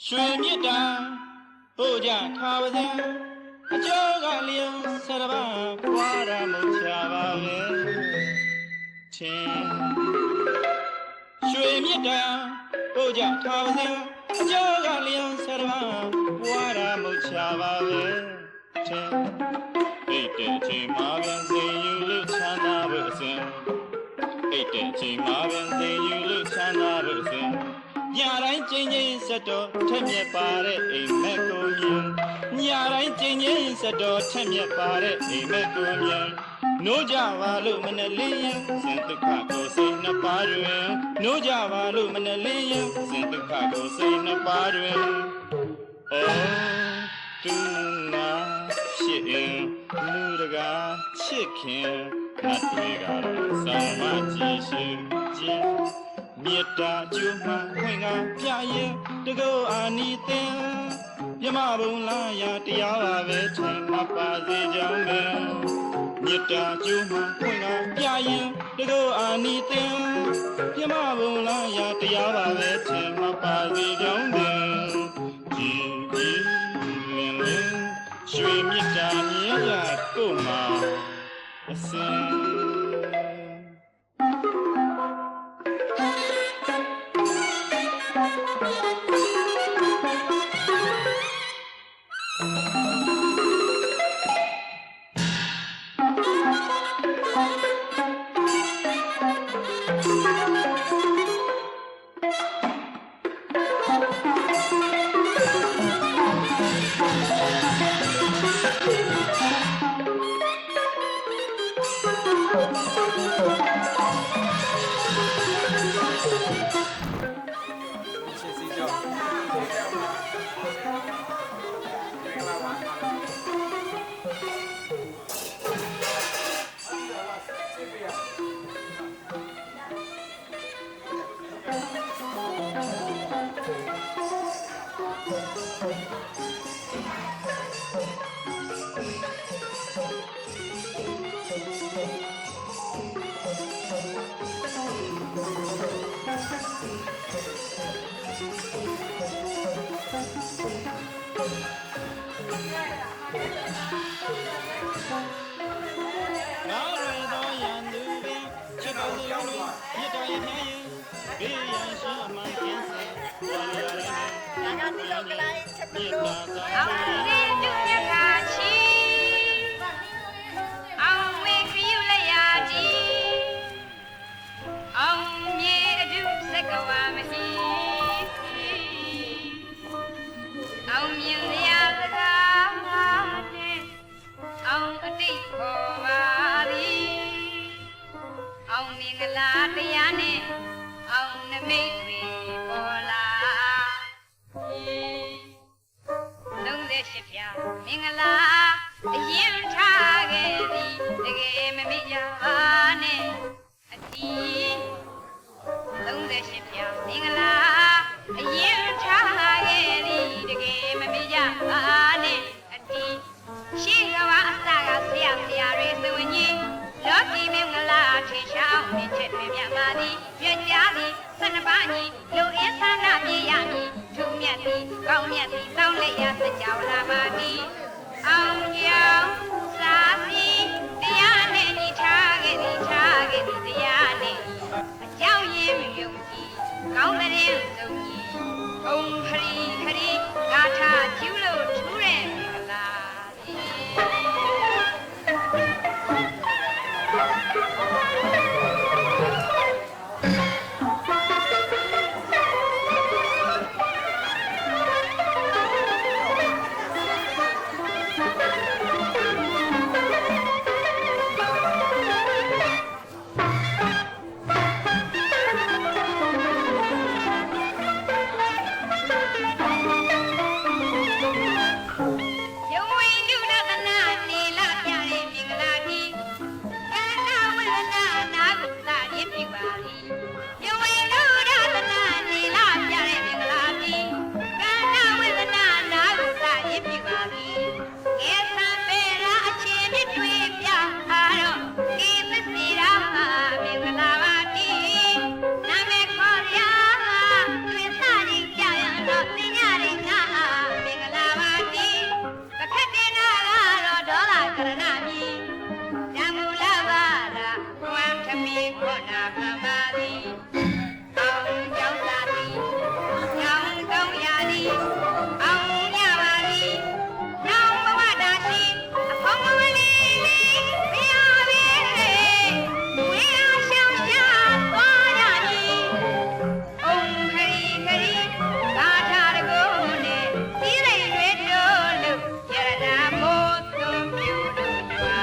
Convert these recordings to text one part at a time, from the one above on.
ရွှေမြစ်တာပို့ကြထားပါစေအကျော်ကလျော်ဆရပါပွားရမချပါပဲချင်းရွှေမြစ်တာပို့ကြထားပါစေအကျော်ကလျော်ဆရပါပွားရမချပါပဲချင်းအိတ်တဲ့ချိန်မှာပြန်စိန်ယူလို့ချမ်းသာဖို့အစဉ်အိတ်တဲ့ချိန်မှာပြန်စိန်ယူလို့ချမ်းသာဖို့အစဉ်ညတိုင်းကျင်းချင်းစက်တော်ထက်မြက်ပါတဲ့အိမ်မက်ကိုမြင်ညတိုင်းကျင်းချင်းစက်တော်ထက်မြက်ပါတဲ့အိမ်မက်ကိုမြင်နိုးကြပါလို့မနဲ့လင်းရင်စင်ဒုက္ခကိုစိတ်နှစ်ပါးတွင်နိုးကြပါလို့မနဲ့လင်းရင်စင်ဒုက္ခကိုစိတ်နှစ်ပါးတွင်အိုးသူနာဖြစ်ရင်လူတကာချစ်ခင်ငါတွေကတော့ဆောင်မကြည့်ရှိခြင်းမေတ္တာကျူမှခွင့်ကပြရင်တကောအာနိသင်မြမဘုံလာရာတရားပါပဲထင်မပါစေကြောင်းပင်မေတ္တာကျူမှခွင့်ကပြရင်တကောအာနိသင်မြမဘုံလာရာတရားပါပဲထင်မပါစေကြောင်းပင်ကြည်ကြည်လင်းလင်းရွှေမြတ်တာမြင်ရကိုမှအစင် နာမှန်ပါသည်အောင်ကြောင်းသာသည်ကြောင်းကောင်းရာသည်အောင်ရပါသည်နောင်ဘဝတာရှိအဖောင်းမလေးလေးမရပဲဝေးရှောင်းရှာသွားကြသည်အုံခရီခရီသာထာတကိုနဲ့စီးရိမ်တွေတို့လို့ရတနာမို့သွန်ပြူတို့ပါ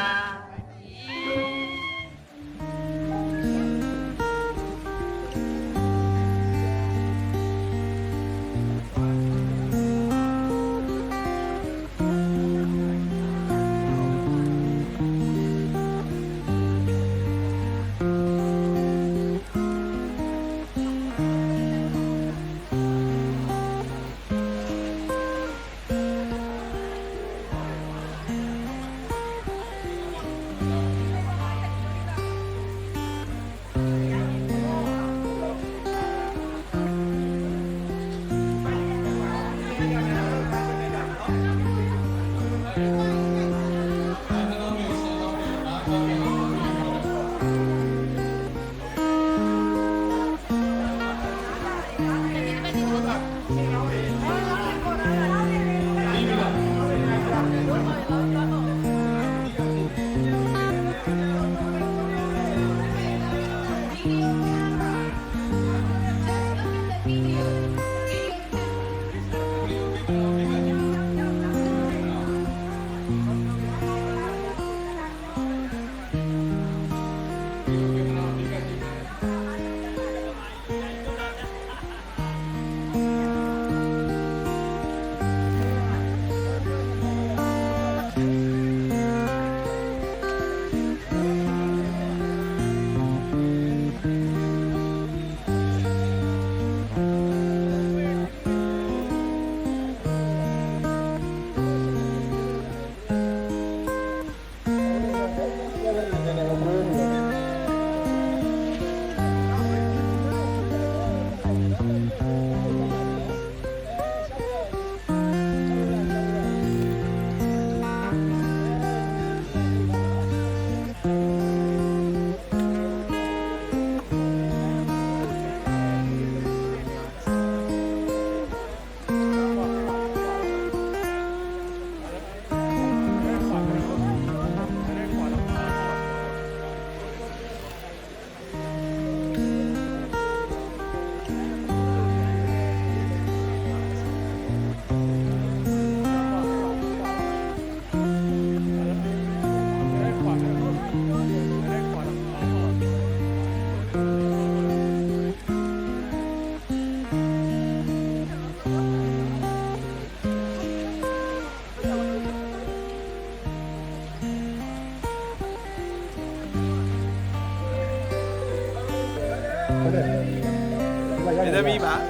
你的密码？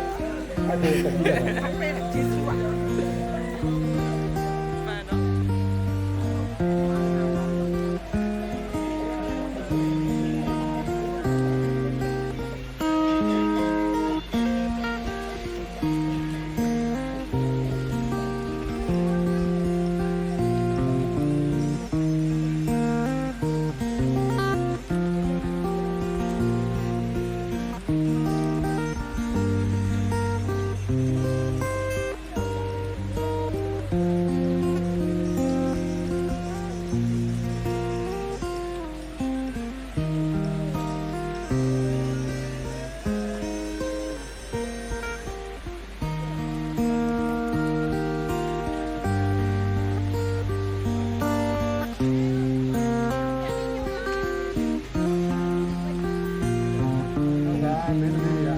က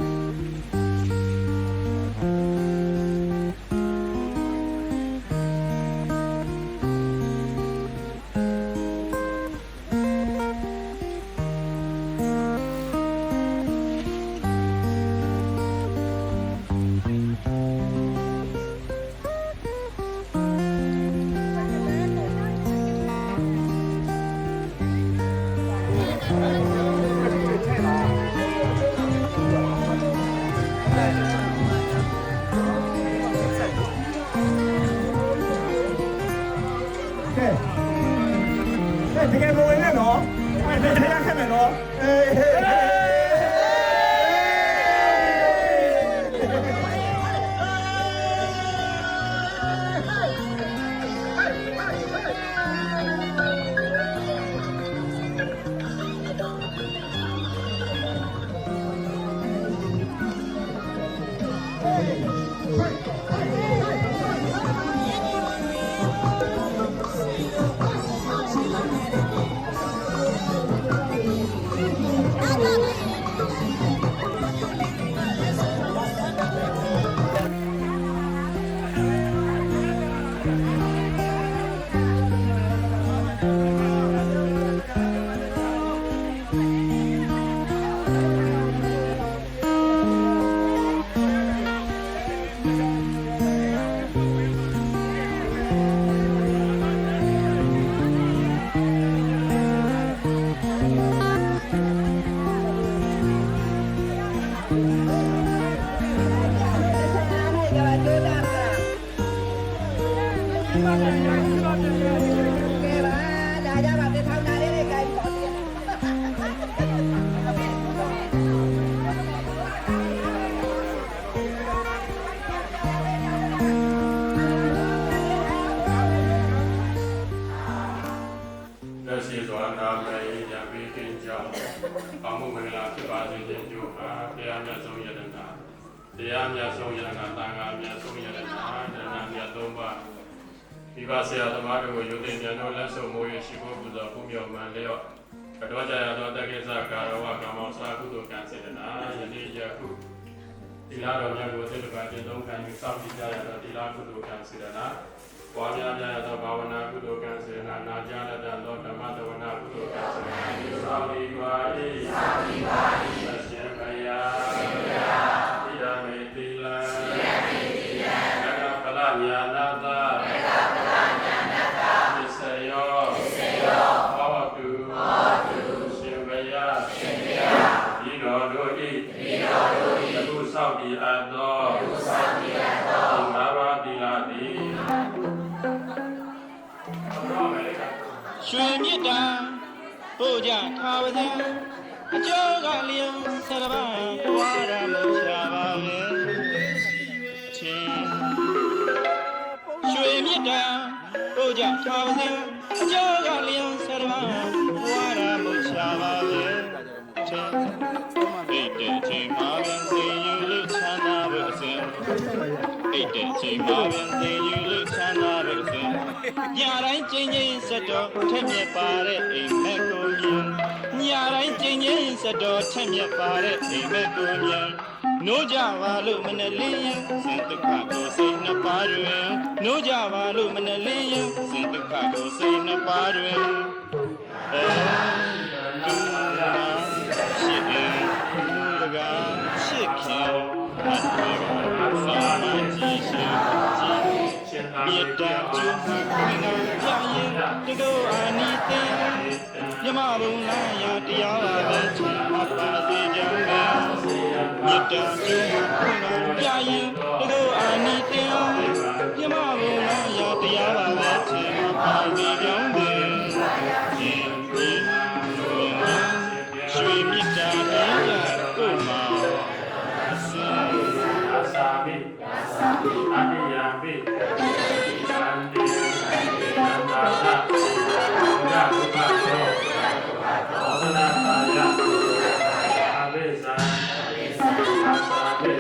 လက်ရှိစွာနာမည်ရပိကင်းကြောင့်ကောင်းမှုမင်္ဂလာဖြစ်ပါစေခြင်းကြောင့်တရားမြတ်ဆုံးယတနာတရားမြတ်ဆုံးယတနာတန်ခါမြတ်ဆုံးယတနာဒနာမြတ်သုံးပါဒီပါဆရာသမားတို့ကိုယုံသိဉာဏ်တော်လက်ဆုံးမိုးရရှိဖို့ပူဇော်ပူမြော်မှန်လျော့ကတော့ကြရတော့တက္ကိစ္စကာရဝကမ္မောစာကုသိုလ်ကံစေတနာယနေ့ယခုဒီလာတော်မြတ်ကိုစိတ်တပါခြင်းသုံးခံယူစောင့်ကြည့်ကြရတော့ဒီလာကုသိုလ်ကံစေတနာပွားများများသောဘာဝနာကုသိုလ်ကံစေနာနာကြားတတ်သောဓမ္မတဝနာကုသိုလ်ကံစေနာဒီသာဝိပါတိသာဝိပါတိသရှင်ဘယတိရမေတိလံတိရမေတိလံကကပလညာနာတာကကပလညာနာတာသစ္စယောသစ္စယောဟောတုဟောတုရှင်ဘယရှင်ဘယဒီတော်တို့ဤဒီတော်တို့ဤအခုဆောက်တည်အပ်သောအခုဆောက်တည်အပ်သောငါးပါးသီလသည် ရွှေမြစ်တာပို့ကြထားပါစေအကျော်ကလျံဆရပါပွားရမချပါပဲအချင်းရွှေမြစ်တာပို့ကြထားပါစေအကျော်ကလျံဆရပါပွားရမချပါပဲအချင်းအိတ်တဲ့ချိန်မှာပင်သိယူလို့ချမ်းသာဖို့အစဉ်အိတ်တဲ့ချိန်မှာပင်သိယူလို့ချမ်းသာဖို့အစဉ်ညတိုင်းကျင်းချင်းစက်တော်ထက်မြက်ပါတဲ့အိမ်မက်ကိုမြင်ညတိုင်းကျင်းချင်းစက်တော်ထက်မြက်ပါတဲ့အိမ်မက်ကိုမြင်နိုးကြပါလို့မနဲ့လင်းရင်စဉ်ဒုက္ခကိုစိတ်နှစ်ပါးတွင်နိုးကြပါလို့မနဲ့လင်းရင်စဉ်ဒုက္ခကိုစိတ်နှစ်ပါးတွင်ဒုနာရှိတယ်ဒုကရှိခင်အတူသာမကြည့်ရှိကြည့်မြေတာကျုံခွင့်ကြောင့်ရင်တကောအာနိတေမြမဘုံလာရတရားပါပဲချမ်းသာပါစေကြောင်းပဲမြေတာကျုံခွင့်ကြောင့်ရင်တကောအာနိတေမြမဘုံလာရတရားပါပဲချမ်းသာပါစေကြောင်းပဲရွှေမြစ်တာလေးရကိုမှာအစံ อาสามิอานิยามิสันตินันตาชะนาคุปะโตสนาตายะอาเวสังอาสามิ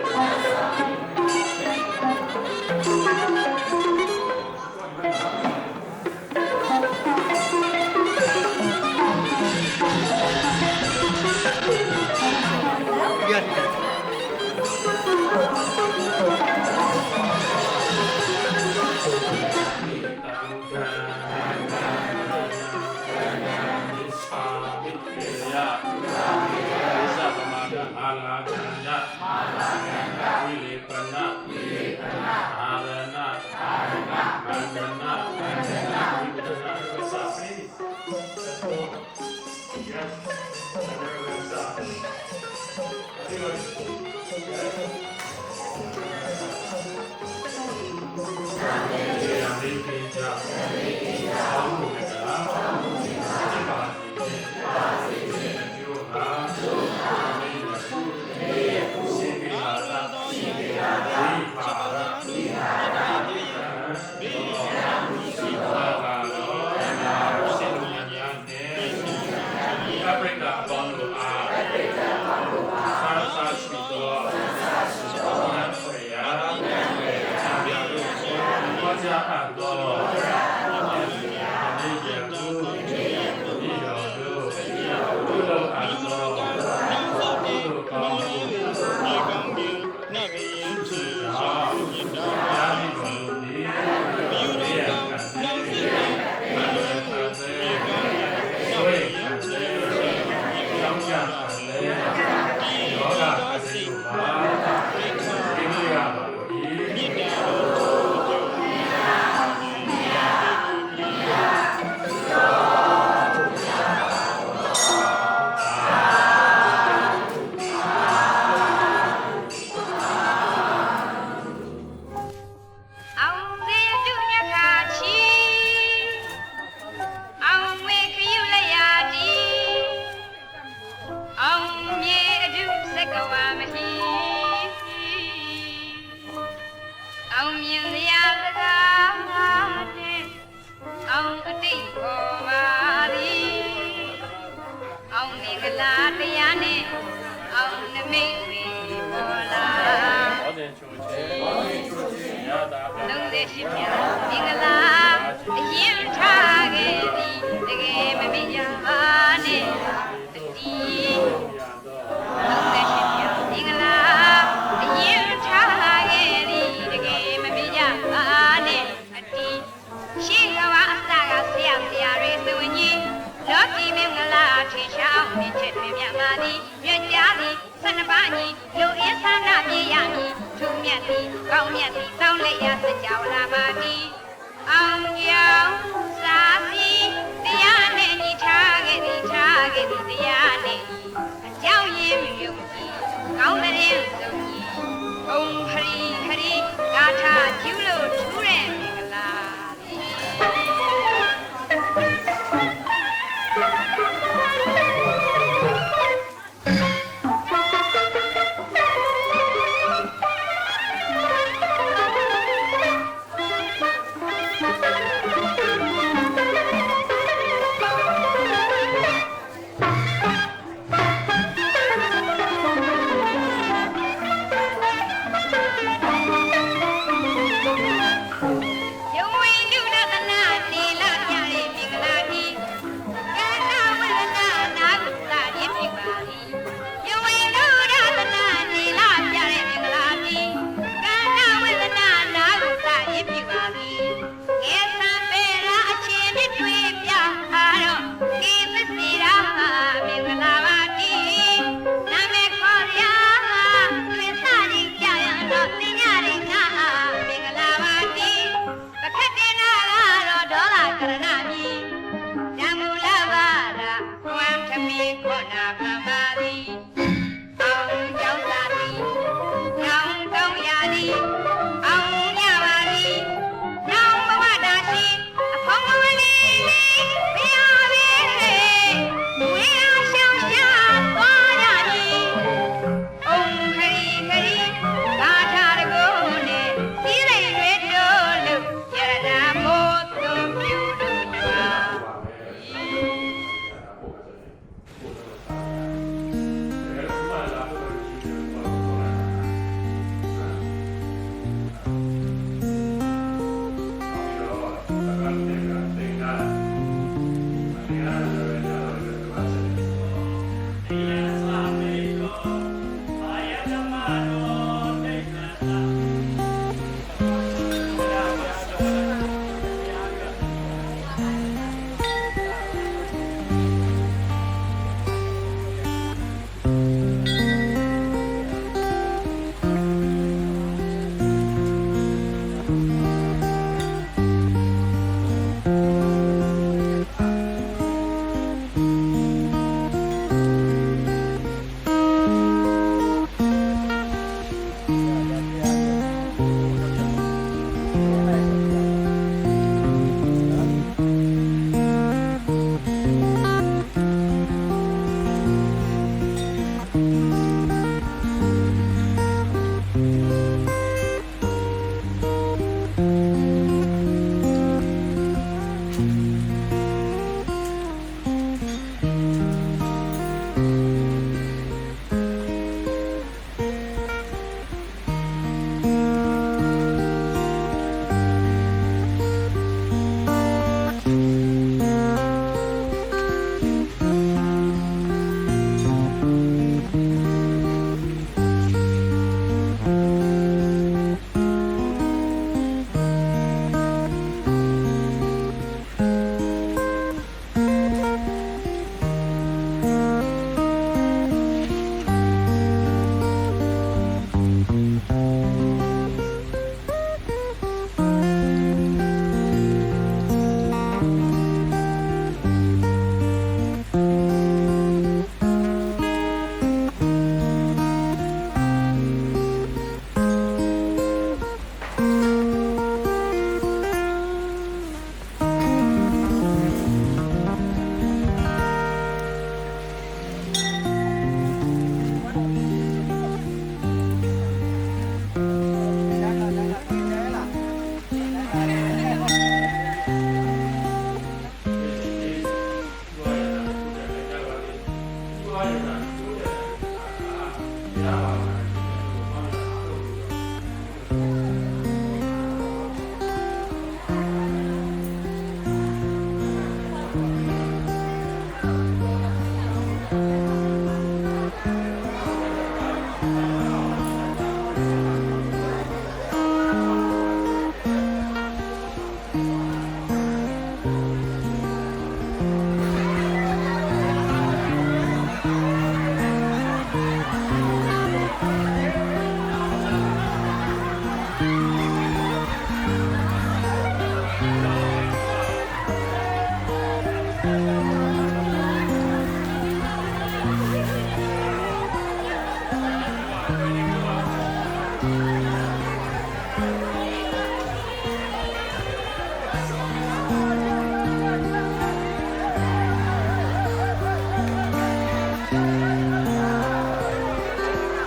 ရှင်မြတ်မင်္ဂလာအရင်ထားခဲ့သည်တကယ်မမေ့ကြပါနဲ့တတိ30ရှင်မြတ်မင်္ဂလာအရင်ထားခဲ့သည်တကယ်မမေ့ကြပါနဲ့အတိရှိကဘာအစကဆရာတွေဆိုရင်လောကီမင်္ဂလာထင်ရှားအောင်နေချက်တွေမြတ်ပါသည်မြတ်ကြားသည်12ပါးညီလူအင်းဆန္ဒပြရမည်ထူးမြတ်သည်ကောင်းမြတ်သည်တောင်းလက်ရစကြဝဠာပါသည်အောင်ကြောင်းစာပြီးတရားနဲ့ညီထားခဲ့သည်တရားနဲ့အကြောင်းရင်းမြုံကြည့်ကောင်းတဲ့စုံကြီးဘုံခရီဂါထာကျူးလို့ထူးတဲ့မင်္ဂလာ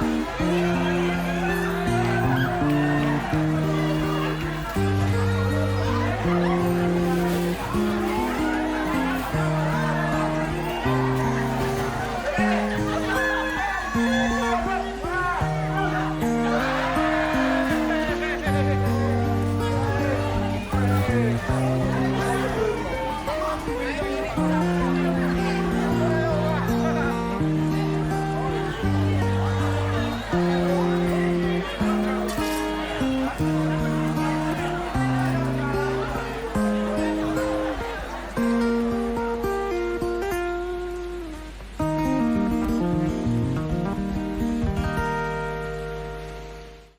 ။